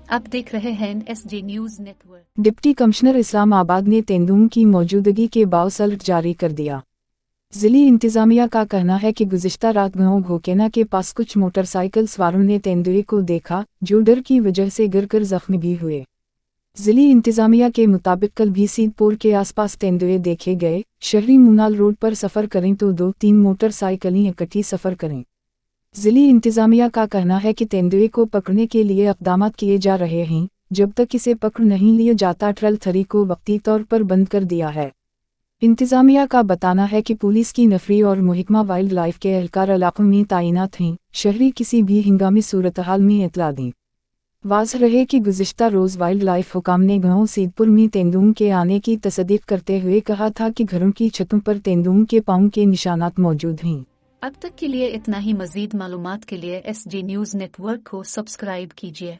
आप देख रहे हैं SG news network. Deputy commissioner Islamabad ने तेंदुओं की मौजूदगी के बावजूद अलर्ट जारी कर दिया। जिली इंतजामिया का कहना है कि गुज़िश्ता रात गांव घोकेना के पास कुछ मोटरसाइकिल सवारों ने तेंदुए को देखा, जो डर की वजह से गिरकर जख्मी भी हुए। जिली इंतजामिया के मुताबिक कल भी सीदपुर के आसपास तेंदुए देखे गए। शहरी मुनाल रोड पर सफ़र करें तो 2-3 मोटरसाइकिलें इकट्ठी सफ़र करें। जिली इंतजामिया का कहना है कि तेंदुए को पकड़ने के लिए इक़दाम किए जा रहे हैं। जब तक इसे पकड़ नहीं लिया जाता ट्रल थरी को वक्ती तौर पर बंद कर दिया है। इंतजामिया का बताना है कि पुलिस की नफरी और महकमा वाइल्ड लाइफ के एहलकार इलाकों में तैनात हैं। शहरी किसी भी हंगामी सूरत हाल में इतला दें। वाज़ह रहे कि गुज़िश्ता रोज़ वाइल्ड लाइफ हुकाम ने गांव सीदपुर में तेंदुओं के आने की तस्दीक करते हुए कहा था कि घरों की छतों पर तेंदुओं के पाँव के निशानात मौजूद हैं। अब तक के लिए इतना ही। मज़ीद मालूमात के लिए SG न्यूज नेटवर्क को सब्सक्राइब कीजिए।